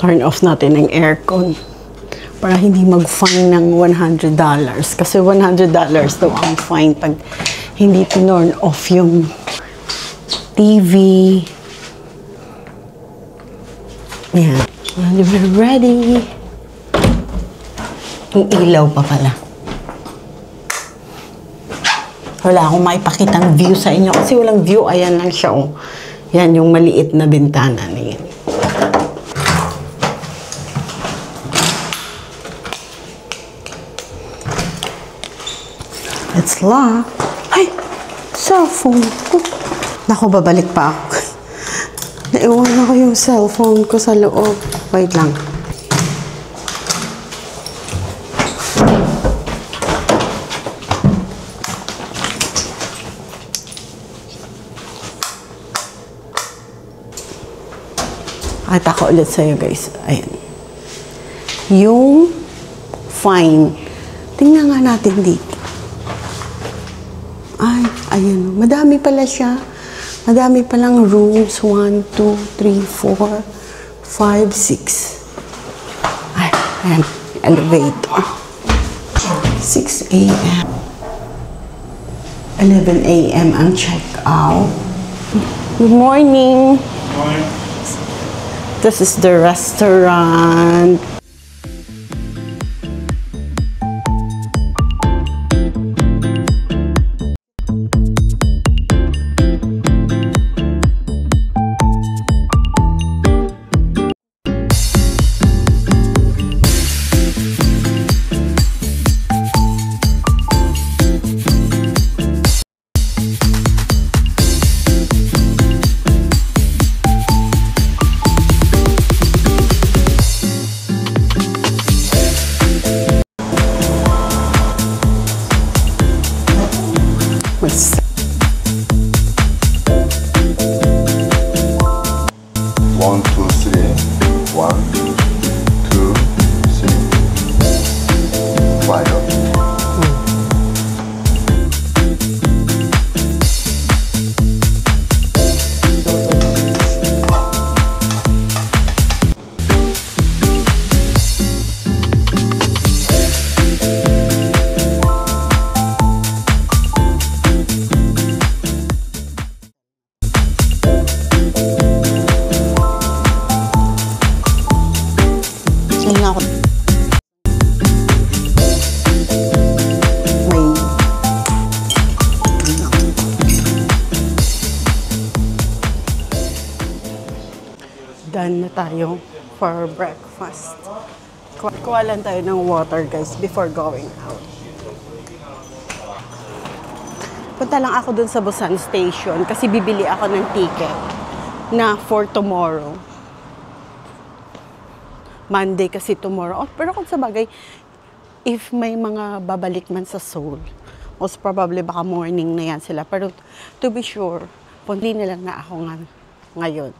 Turn off natin ang aircon para hindi mag-fine ng $100. Kasi $100 daw ang fine pag hindi turn off yung TV. Yan. We're ready. Yung ilaw pa pala. Wala akong maipakitang view sa inyo kasi walang view. Ayan lang siya. Oh. Yan yung maliit na bintana na yan. It's locked. Ay! Cellphone ko. Naku, babalik pa ako. Naiwan ako yung cellphone ko sa loob. Wait lang. Pakita ko ulit sa'yo, guys. Ayan. Yung fine. Tingnan nga natin dito. Ay, ayan. Madami pala siya. Madami palang rooms. 1, 2, 3, 4, 5, 6. Ay, ayan. Elevator. 6 a.m. 11 a.m. ang check-out. Good morning. Good morning. This is the restaurant. One, two, three. 1, 2, 3. Fire. Done na tayo for breakfast. Kuha lang tayo ng water, guys, before going out. Punta lang ako dun sa Busan Station kasi bibili ako ng ticket na for tomorrow. Monday kasi tomorrow. Oh, pero kung sa bagay, if may mga babalik man sa Seoul, most probably baka morning na yan sila. Pero to be sure, punti na lang na ako ngayon.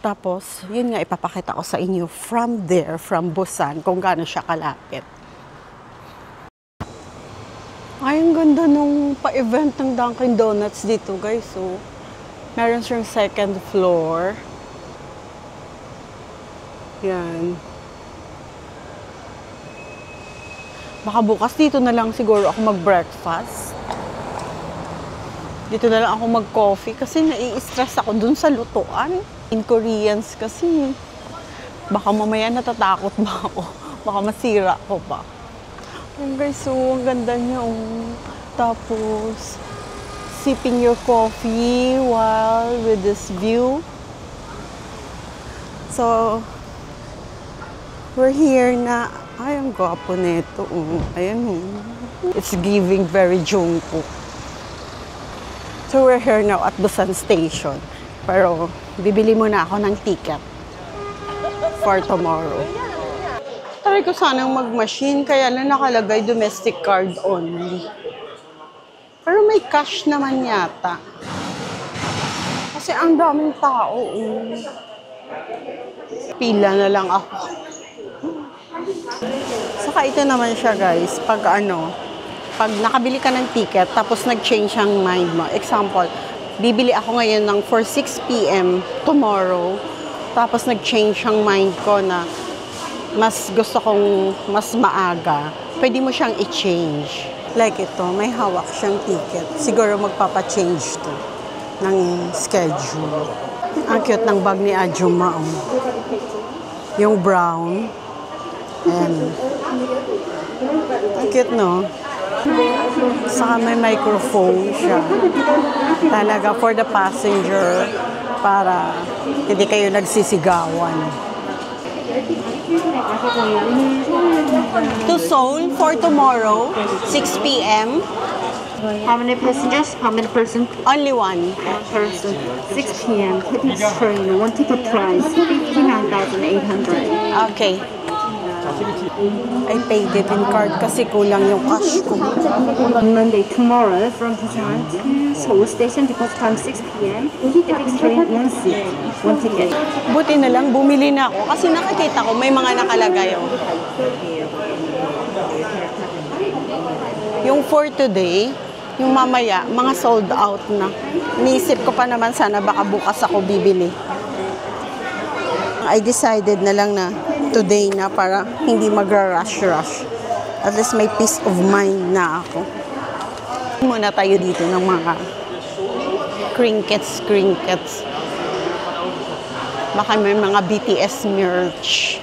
Tapos, yun nga, ipapakita ko sa inyo from there, from Busan, kung gaano siya kalapit. Ay, ang ganda nung pa-event ng Dunkin' Donuts dito, guys. So, meron siyang second floor. Yan. Baka bukas dito na lang siguro ako mag-breakfast. Dito na lang ako mag-coffee kasi nai-stress ako dun sa lutuan. In Koreans kasi, baka mamaya natatakot ba ako? Baka masira ko pa. Oh guys, so ang ganda niya. Oh. Tapos, sipping your coffee while with this view. So, we're here na. Ay, ang gwapo nito. Ayan. It's giving very Jungkook. So, we're here now at Busan Station. Pero, bibili muna ako ng ticket for tomorrow. Try ko sanang mag-machine, kaya lang nakalagay domestic card only. Pero may cash naman yata. Kasi ang daming tao. Pila na lang ako. Saka ito naman siya, guys. Pag nakabili ka ng ticket, tapos nag-change ang mind mo. Example, bibili ako ngayon ng for 6 p.m. tomorrow. Tapos nag-change ang mind ko na mas gusto kong mas maaga. Pwede mo siyang i-change. Like ito, may hawak siyang ticket. Siguro magpapa-change to ng schedule. Ang cute ng bag ni Ajuma. Oh. Yung brown. And ang cute, no? Saka may microphone siya. Talaga for the passenger para hindi kayo nagsisigawan. To Seoul for tomorrow, 6 p.m. How many passengers? How many person? Only one. One person. 6 p.m. Taking train. One ticket price 59,800. Okay. I paid it in card kasi kulang yung cash ko. On Monday, tomorrow, from Busan to Seoul Station, depart time 6 p.m. Taking train, one seat, one ticket. Buti na lang, bumili na ako kasi nakikita ko may mga nakalagay. Oh. Yung for today, yung mamaya, mga sold out na. Niisip ko pa naman sana baka bukas ako bibili. I decided na lang na today na para hindi magra-rush-rush. At least may peace of mind na ako. Muna tayo dito ng mga crinkets. Baka may mga BTS merch.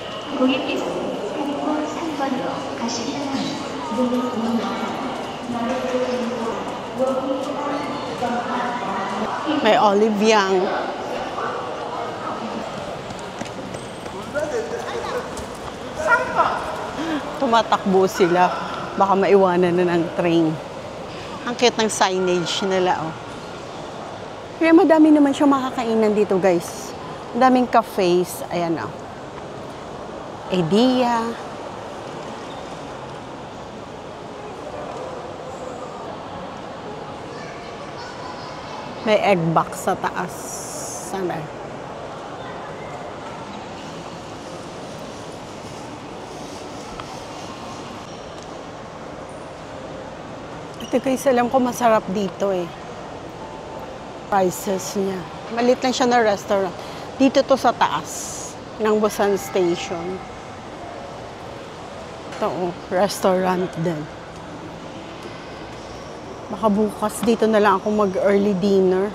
May Olive Young. Tumatakbo sila. Baka maiwanan na ng train. Ang cute ng signage nila, oh. Kaya madami naman siya makakainan dito, guys. Ang daming cafes. Ayan, oh. Idea. May egg box sa taas. Sana. Ito guys, alam ko masarap dito eh. Prices niya. Malit lang siya na restaurant. Dito to sa taas ng Busan Station. Ito oh, restaurant din. Baka bukas dito na lang ako mag-early dinner.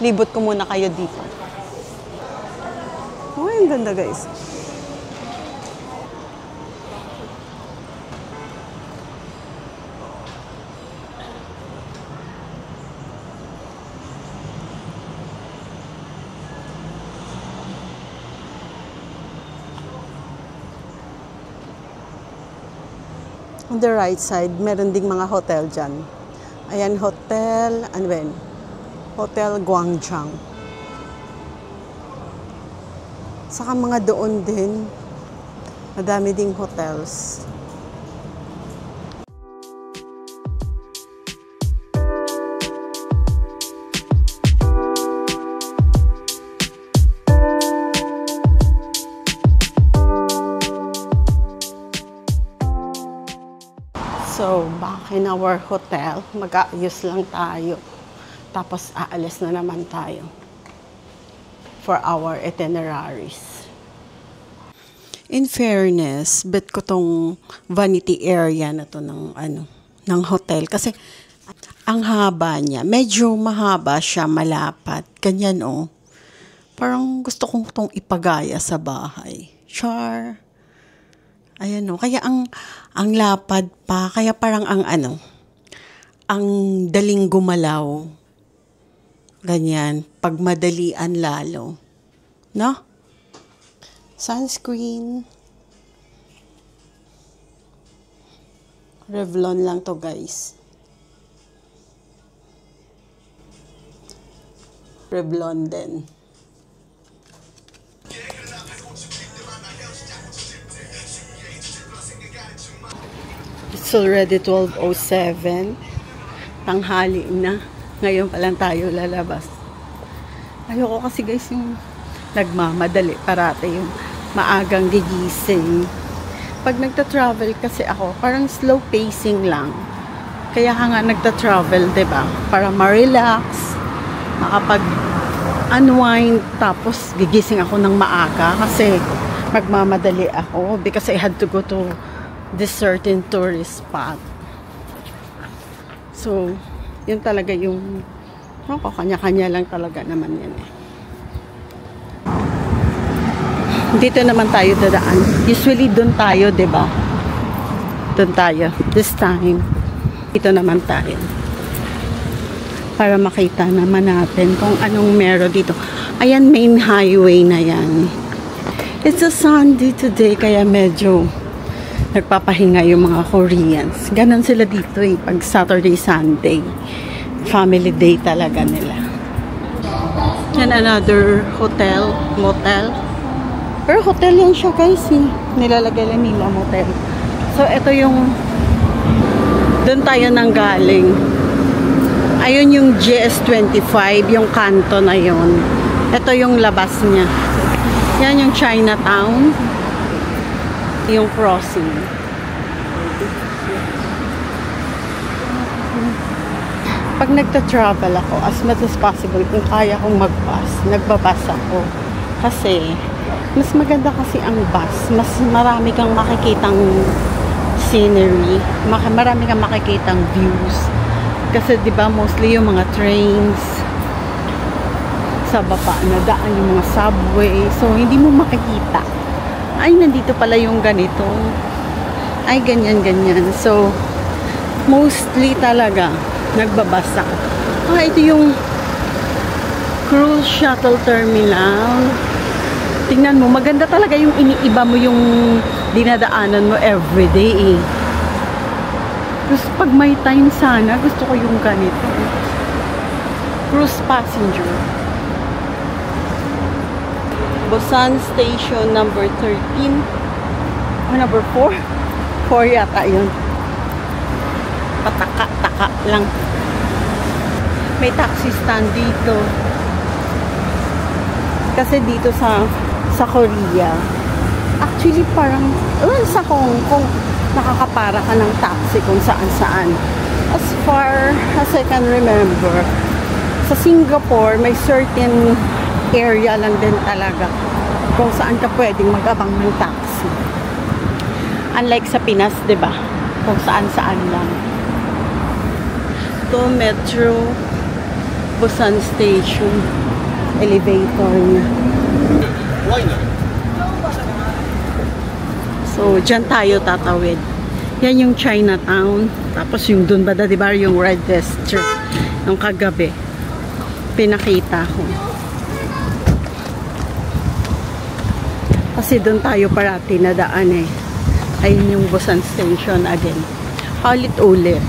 Libot ko muna kayo dito. Oh, ang ganda guys. On the right side, meron ding mga hotel dyan. Ayan, Hotel, ano ba yun? Hotel Gwangjang. Saka mga doon din, madami ding hotels. So, back in our hotel, mag-aayos lang tayo. Tapos, aalis na naman tayo for our itineraries. In fairness, bet ko tong vanity area na to ng hotel. Kasi, ang haba niya, medyo mahaba siya, malapat. Ganyan, oh. Parang gusto kong itong ipagaya sa bahay. Char. Ayan o. Kaya ang lapad pa, kaya parang ang daling gumalaw. Ganyan. Pag madalian lalo. No? Sunscreen. Revlon lang to guys. Revlon din. It's already 12:07. Tanghali na. Ngayon pa lang tayo lalabas. Ayoko kasi guys yung nagmamadali parate yung maagang gigising. Pag nagta-travel kasi ako, parang slow pacing lang. Kaya nga nagta-travel, 'di ba? Para ma-relax, unwind, tapos gigising ako ng maaga kasi magmamadali ako because I had to go to this certain tourist spot. So, yun talaga yung kanya-kanya lang talaga naman yan eh. Dito naman tayo dadaan. Usually doon tayo, 'di ba? Doon tayo. This time, dito naman tayo. Para makita naman natin kung anong meron dito. Ayan, main highway na yan. It's a Sunday today, kaya medyo nagpapahinga yung mga Koreans. Ganon sila dito eh, pag Saturday, Sunday. Family day talaga nila. And another hotel, motel. Pero hotel yan siya guys eh. Nilalagay lang nila motel. So ito yung doon tayo nang galing. Ayun yung GS25, yung kanto na yon. Ito yung labas niya. Yan yung Chinatown. Yung crossing. Pag nagta-travel ako, as much as possible, kung kaya kong mag-bus, nagbabas ako. Kasi, mas maganda kasi ang bus. Mas marami kang makikitang scenery. Marami kang makikitang views. Kasi, di ba, mostly yung mga trains sa baba na daan, yung mga subway. So, hindi mo makikita. Ay, nandito pala yung ganito. Ay, ganyan. So, mostly talaga, nagbabasa. Ito yung cruise shuttle terminal. Tingnan mo, maganda talaga yung iniiba mo yung dinadaanan mo everyday eh. Gusto, pag may time sana, gusto ko yung ganito. Cruise passenger. Busan Station number 13. O, number 4? 4 yata yun. Pataka-taka lang. May taxi stand dito. Kasi dito sa Korea, actually parang, sa Hong Kong, nakakapara ka ng taxi kung saan-saan. As far as I can remember, sa Singapore, may certain area lang din talaga kung saan ka pwedeng mag-abang ng taxi. Unlike sa Pinas, 'di ba? Kung saan-saan lang. Ito, Metro Busan Station. Elevator niya. So, dyan tayo tatawid. Yan yung Chinatown. Tapos yung dun ba, diba, yung Red District. Yung kagabi. Pinakita ko. Kasi dun tayo parati nadaan eh. Ayun yung Busan Station again. Ulit-ulit.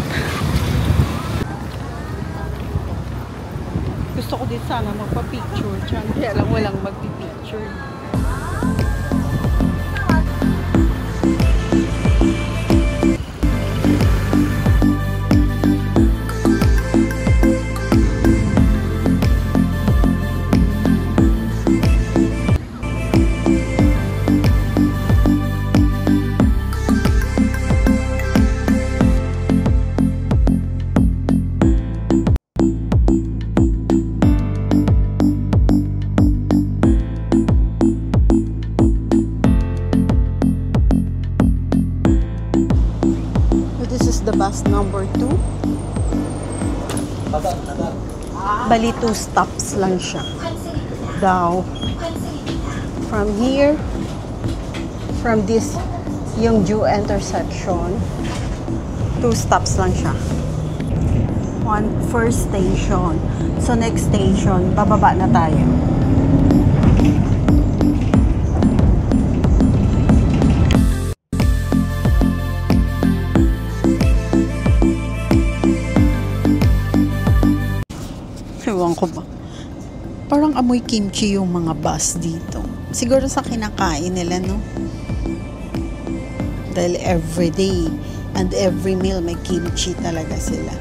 Gusto ko din sana magpa-picture dyan. Kaya lang walang magpi-picture. The bus number 2. Bali 2 stops lang siya. Daw. From here, from this, yung Ju intersection, 2 stops lang siya. First station. So next station, bababa na tayo. Ewan ko ba. Parang amoy kimchi yung mga bus dito. Siguro sa kinakain nila, no? Dahil every day and every meal may kimchi talaga sila.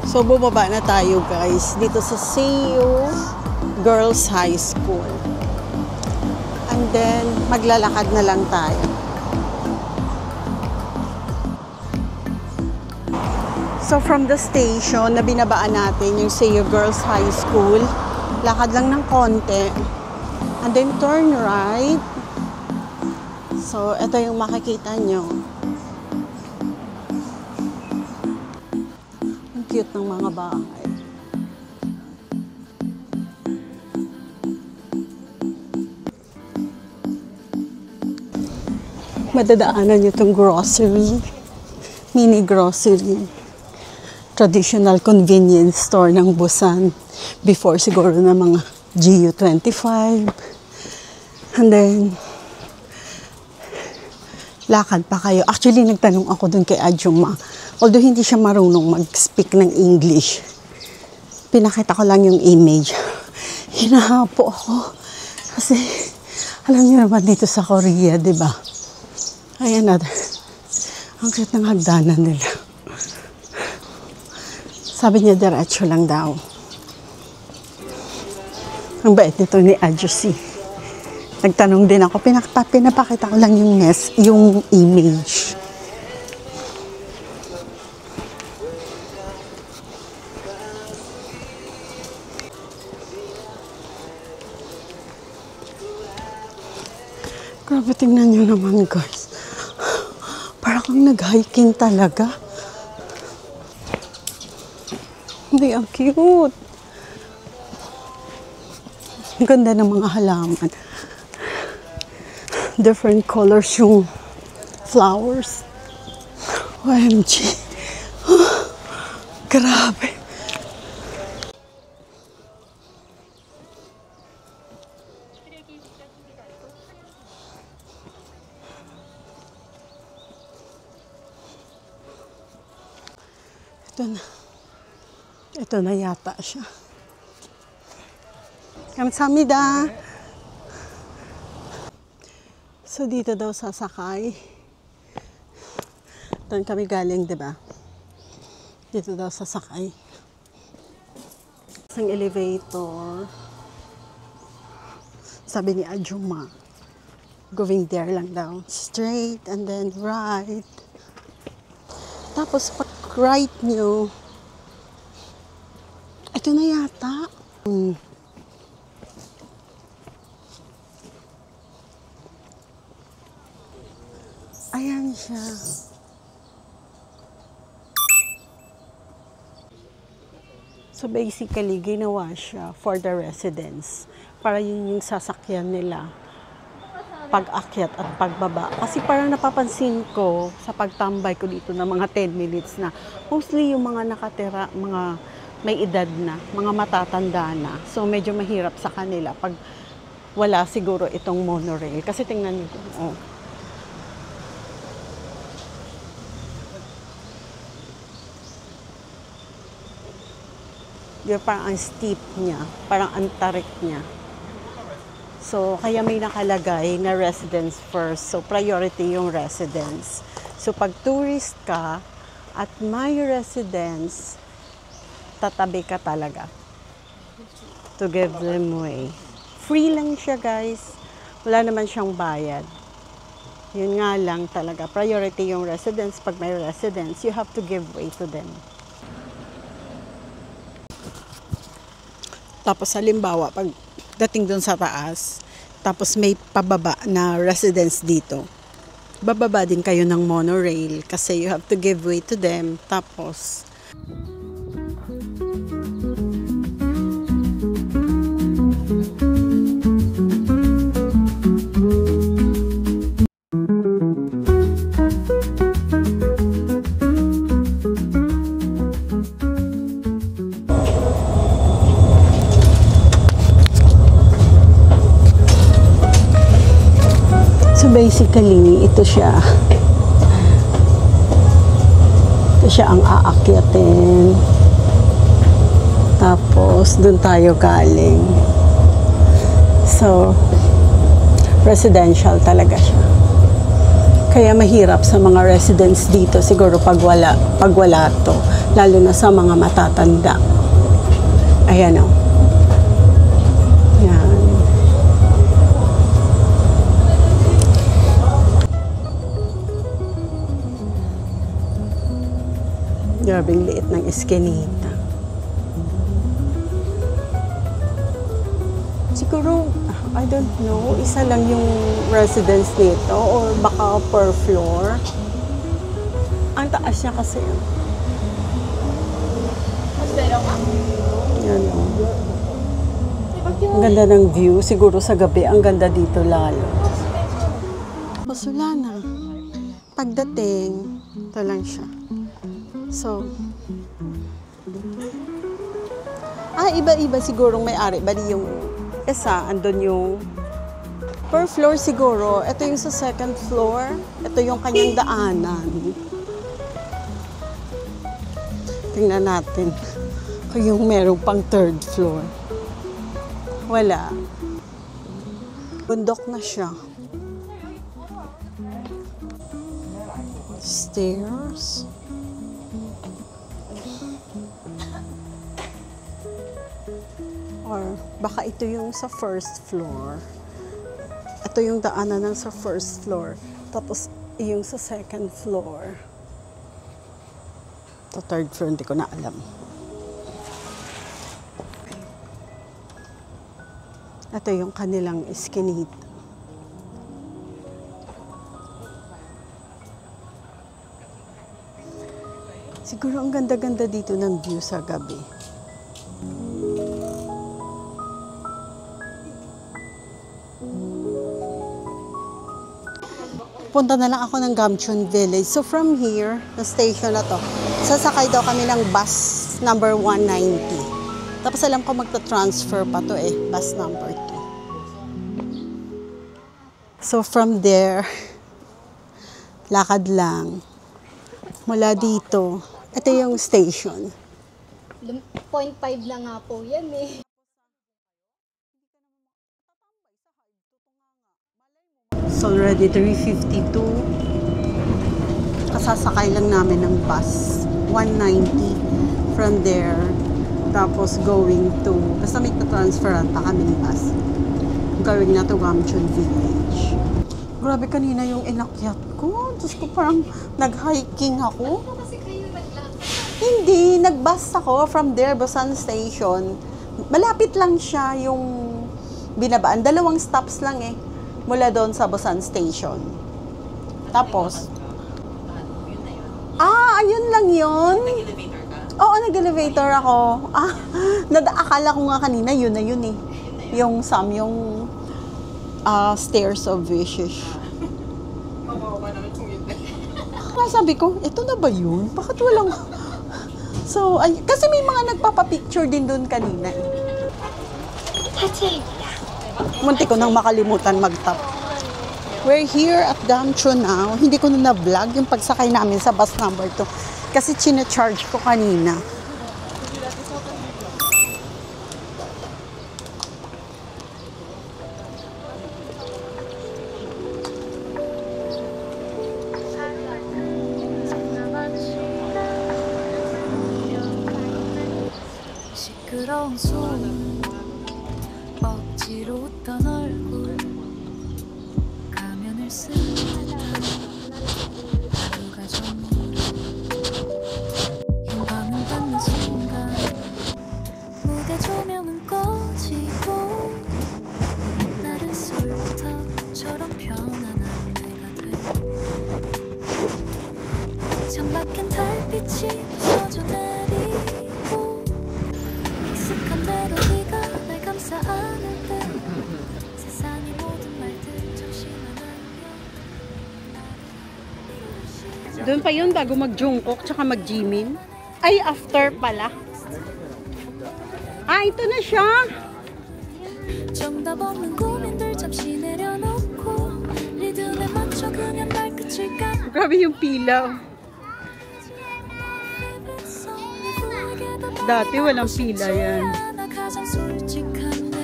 So, bumaba na tayo guys dito sa Seo Girls High School. And then, maglalakad na lang tayo. So from the station na binabaan natin yung Seo Girls High School, Lakad lang ng konti. And then turn right. So, ito yung makikita nyo. Ang cute ng mga bahay. Madadaanan nyo itong grocery. Mini grocery. Traditional convenience store ng Busan. Before siguro na mga GU25. And then, lakad pa kayo. Actually, nagtanong ako dun kay Ajuma. Although hindi siya marunong mag-speak ng English. Pinakita ko lang yung image. Hinahapo ako. Kasi, alam niyo naman dito sa Korea, di ba? Ayan na. Ang cute ng hagdanan nila. Sabi niya, diretso lang daw. Ang bait nito ni Ajusi. Nagtanong din ako. Pinapakita ko lang yung image. Grabe, tingnan nyo naman, guys. Parang kang nag-hiking talaga. Hindi, ang cute. Ang ganda ng mga halaman. Different colors yung flowers. OMG. Grabe. Ito na yata siya. Kamsahamnida. So, dito daw sasakay. Doon kami galing, di ba? Dito daw sasakay. Isang elevator. Sabi ni Ajuma, going there lang daw. Straight and then right. Tapos, pag right nyo, ito na yata. Ayan siya. So basically, ginawa siya for the residents. Para yun yung sasakyan nila. Pag-akyat at pagbaba. Kasi parang napapansin ko sa pagtambay ko dito na mga 10 minutes na. Mostly yung mga nakatira, mga may edad na, mga matatanda na. So medyo mahirap sa kanila pag wala siguro itong monorail. Kasi tingnan niyo, oh. Diba, parang ang steep niya, parang ang tarik niya. So, kaya may nakalagay na residents first. So, priority yung residents. So, pag tourist ka at may residents, tatabi ka talaga to give them way. Free lang siya, guys. Wala naman siyang bayad. Yun nga lang talaga. Priority yung residents. Pag may residents, you have to give way to them. Tapos halimbawa, pag dating dun sa taas, tapos may pababa na residents dito, bababa din kayo ng monorail kasi you have to give way to them. Tapos, basically, ito siya ang aakyatin. Tapos, dun tayo galing. So, residential talaga siya. Kaya mahirap sa mga residents dito siguro pag wala to. Lalo na sa mga matatanda. Ayan o. Yan. Grabing liit ng eskinita. Siguro, I don't know, isa lang yung residence nito or baka per floor. Ang taas niya kasi. Yan o. Ang ganda ng view. Siguro sa gabi, ang ganda dito lalo. Wala na. Pagdating, ito lang siya. So, iba-iba sigurong may-ari. Bali yung isa, andun yung per floor siguro. Ito yung sa second floor. Ito yung kanyang daanan. Tingnan natin kung yung meron pang third floor. Wala. Bundok na siya. Stairs. Or baka ito yung sa first floor. Ito yung daanan ng sa first floor. Tapos yung sa second floor. Sa third floor, hindi ko na alam. Ito yung kanilang eskinita. Siguro ang ganda-ganda dito ng view sa gabi. Punta na lang ako ng Gamcheon Village. So from here, sa station na to, sasakay daw kami ng bus number 190. Tapos alam ko magta-transfer pa to bus number 2. So from there, lakad lang. Mula dito, ito yung station. 0.5 na nga po yan eh. It's already 3:52. Kasasakay lang namin ng bus. 190 from there. Tapos going to, basta may transferan pa kaming bus. Going na to Gamcheon Village. Grabe kanina yung inakyat ko. Diyos ko, parang nag-hiking ako. Kasi kayo naglakad. Hindi, nag-bus ako from there, Busan Station. Malapit lang siya yung binabaan. 2 stops lang mula doon sa Busan Station. Tapos, ayun lang yun. Nag-elevator ka? Oo, nag-elevator ako. Akala ko nga kanina, yun na yun Yung Stairs of Wishes. Mabawa naman kung yun. Sabi ko, ito na ba yun? Bakit walang... So, kasi may mga nagpapapicture din doon kanina. Munti ko nang makalimutan mag-tap. We're here at Gamcheon now. Hindi ko na na-vlog yung pagsakay namin sa bus number 2. Kasi chine-charge ko kanina. 시끄러운 소음 억지로 웃던 얼굴 가면을 쓴 듯한 하루가 전무로 영감을 받는 순간 무대 조명은 꺼지고 나는 솔터처럼 편안한 내가 돼 창밖엔 달빛이 부서져 내리고 익숙한 멜로디가 날 감싸 안을 때 세상의 모든 말들 잠시만 안녕. Doon pa yun bago mag-Jungkook tsaka mag-Jimin. Ay, after pala. Ito na siya. 정답 없는 고민들 잠시 내려놓고 리듬에 맞춰 그냥 발끝을 깎 Grabe yung pila. Dati walang pila yan.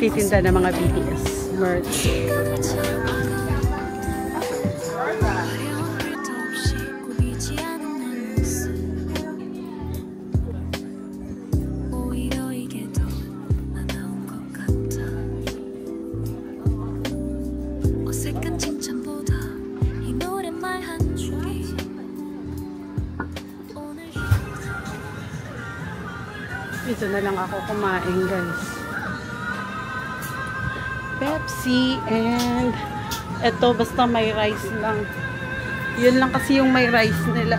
Titinda ng mga BTS merch. Ito na lang ako kumain, guys. Pepsi, and eto basta may rice lang. Yun lang kasi yung may rice nila.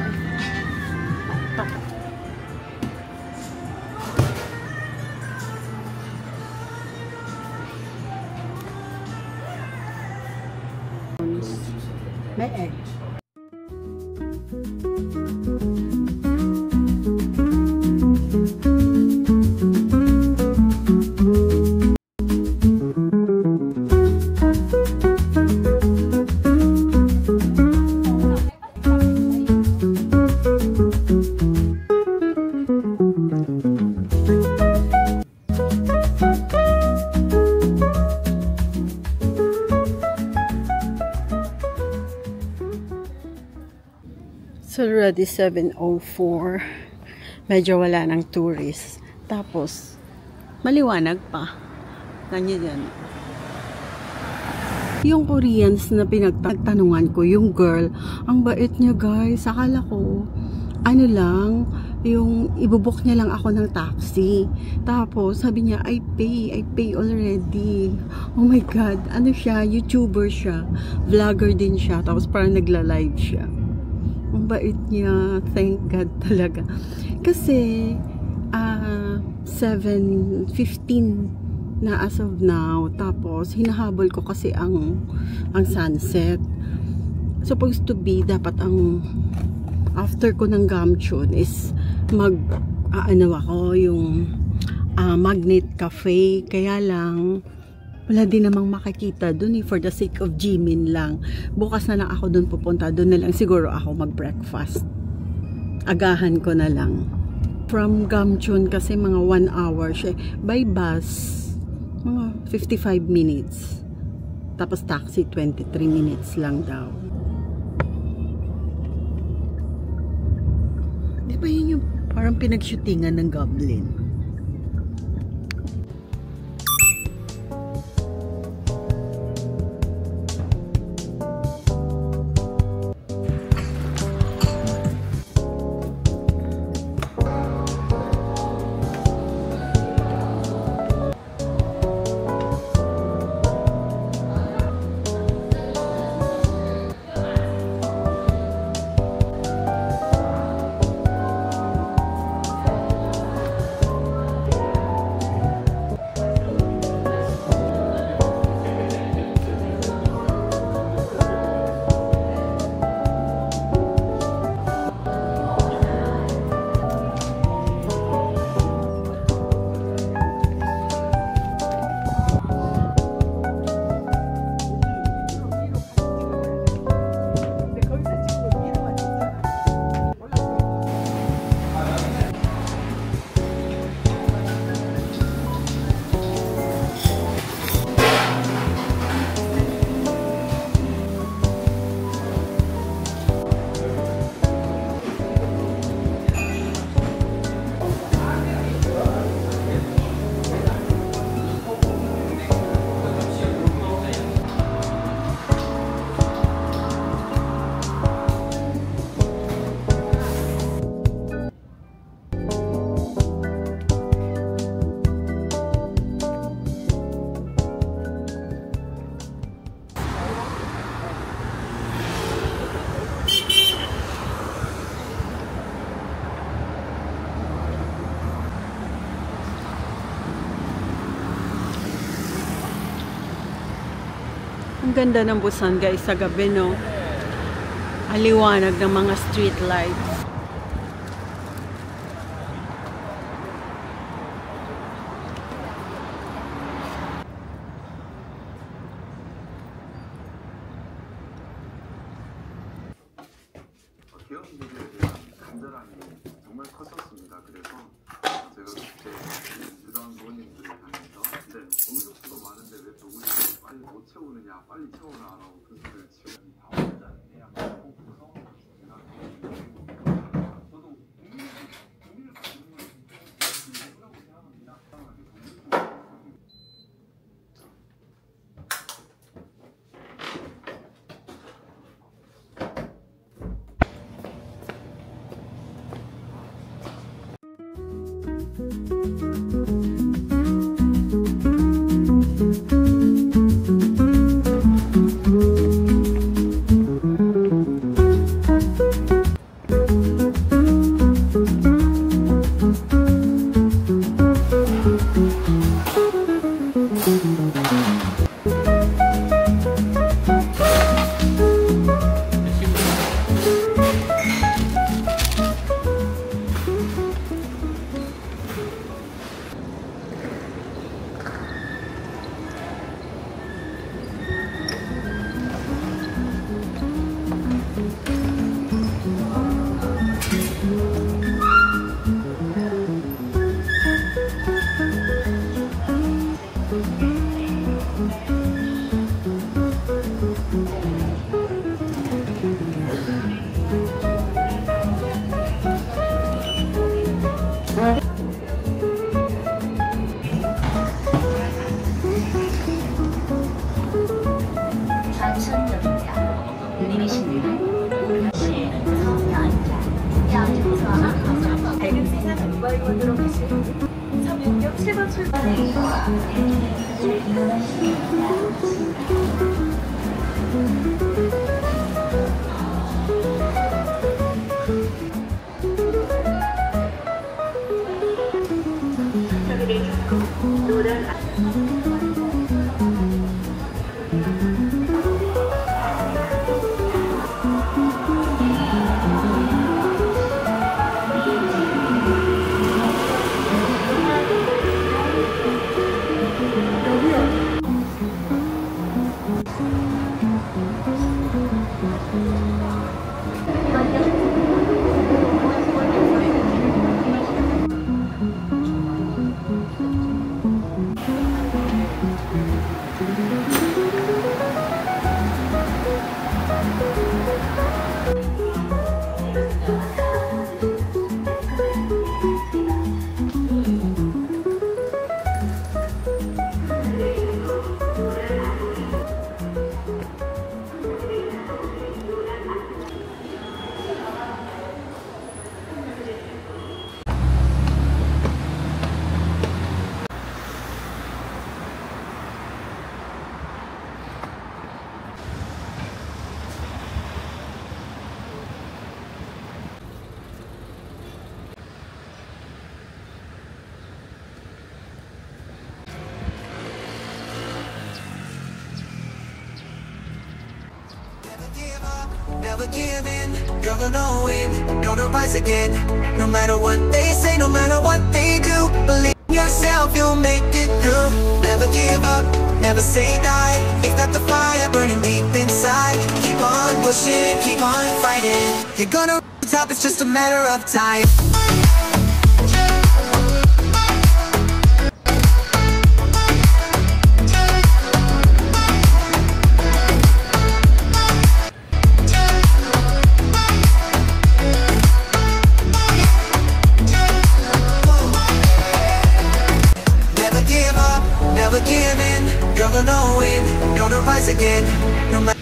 May egg. So, already 7:04. Medyo wala ng tourists. Tapos, maliwanag pa. Ganyan yan. Yung Koreans na pinagtanungan ko, yung girl, ang bait niya guys. Akala ko, ano lang, yung ibubok niya lang ako ng taxi. Tapos, sabi niya, I pay already. Oh my God, ano siya, YouTuber siya. Vlogger din siya. Tapos parang nagla-live siya. Ang bait niya. Thank God talaga. Kasi, 7:15 na as of now. Tapos, hinahabol ko kasi ang sunset. Supposed to be, dapat ang after ko ng Gamcheon is ano ako, yung Magnet Cafe. Kaya lang, wala din namang makikita dun for the sake of Jimin lang. Bukas na lang ako dun pupunta. Dun na lang siguro ako mag-breakfast. Agahan ko na lang. From Gamcheon kasi mga 1 hour siya. By bus, mga 55 minutes. Tapos taxi, 23 minutes lang daw. Di ba yun yung parang pinag-shootingan ng Goblin? Ang ganda ng Busan guys sa gabi, no? Aliwanag ng mga street lights. 기업인들에 대한 간절함이 정말 컸었습니다. 그래서 제가 그때 이런 부모님들을 향해서 근데 음식도 많은데 왜 조금씩 빨리 못 채우느냐, 빨리 채워라 하고 그 소리를 치우는 다원자해야 꼭 구성을 제가 저도 국민을 받는 건 이유라고 생각합니다. Never give in, you're gonna win, gonna rise again. No matter what they say, no matter what they do, believe in yourself, you'll make it through. Never give up, never say die. If got the fire burning deep inside, keep on pushing, keep on fighting. You're gonna reach the top, it's just a matter of time. Never give in, you're gonna win, gonna rise again, no matter.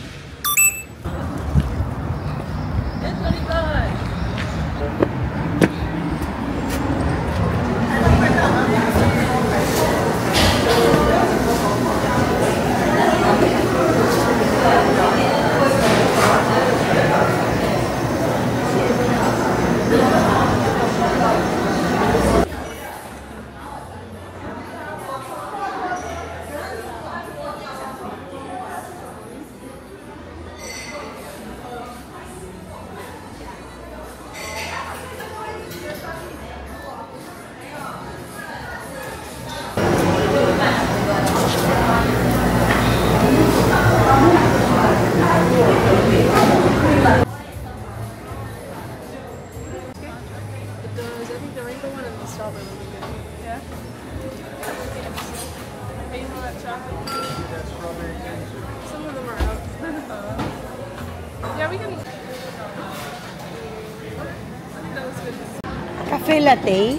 Cafe latte,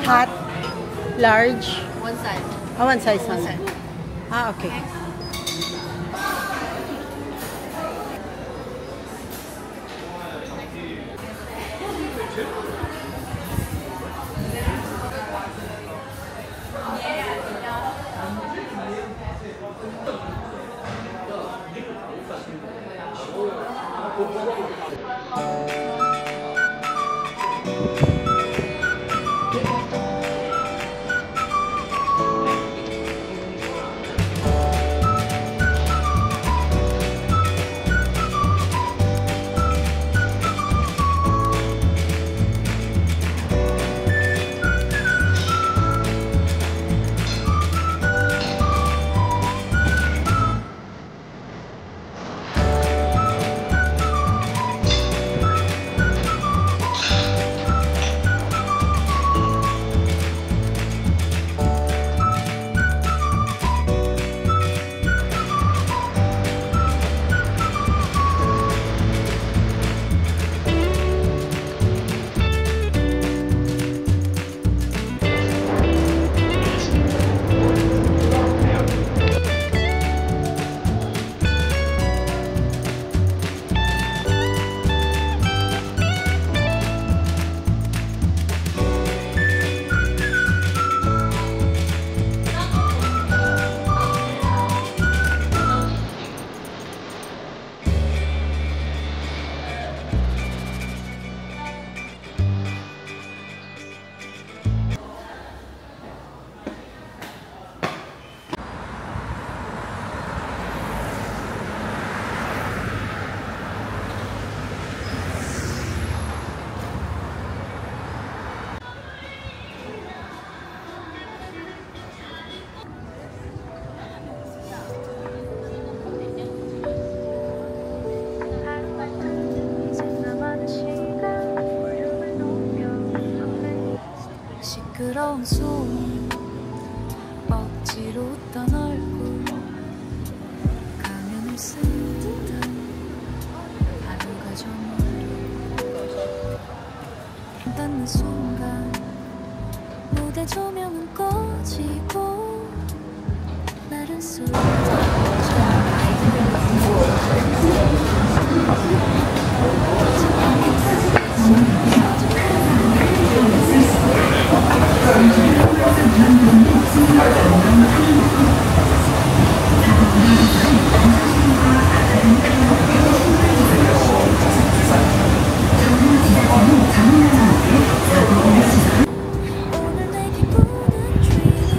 hot, large. One side. One size One lang. side. Okay. 차가운 손 억지로 웃던 얼굴 가면을 쓴 듯한 하루가 저물고 닿는 순간 무대 조명은 꺼지고 나른 소리 오늘 내 기분은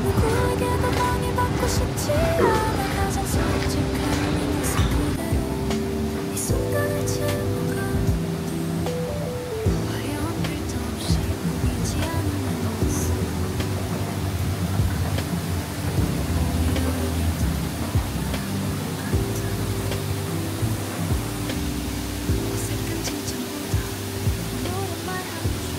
누구에게도 방해받고 싶지 않아 가장 솔직한 이 모습 그대로 이 순간을 채우고 화려한 필터 없이 보이지 않는 모습 어색한 칭찬보다 노랫말 한 줄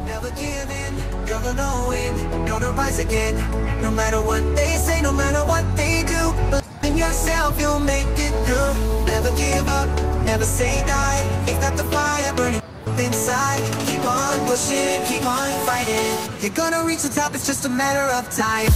Never give in, you're gonna win, gonna rise again. No matter what they say, no matter what they do, believe in yourself, you'll make it through. Never give up, never say die. If got the fire burning inside, keep on pushing, keep on fighting. You're gonna reach the top, it's just a matter of time.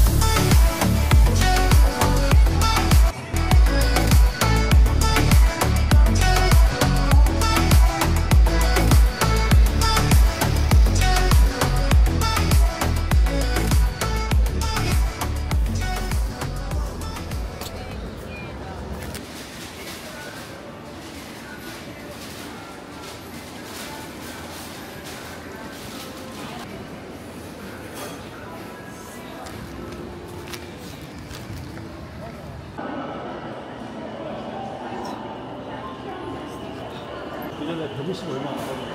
그 전에 150 얼마 안 하고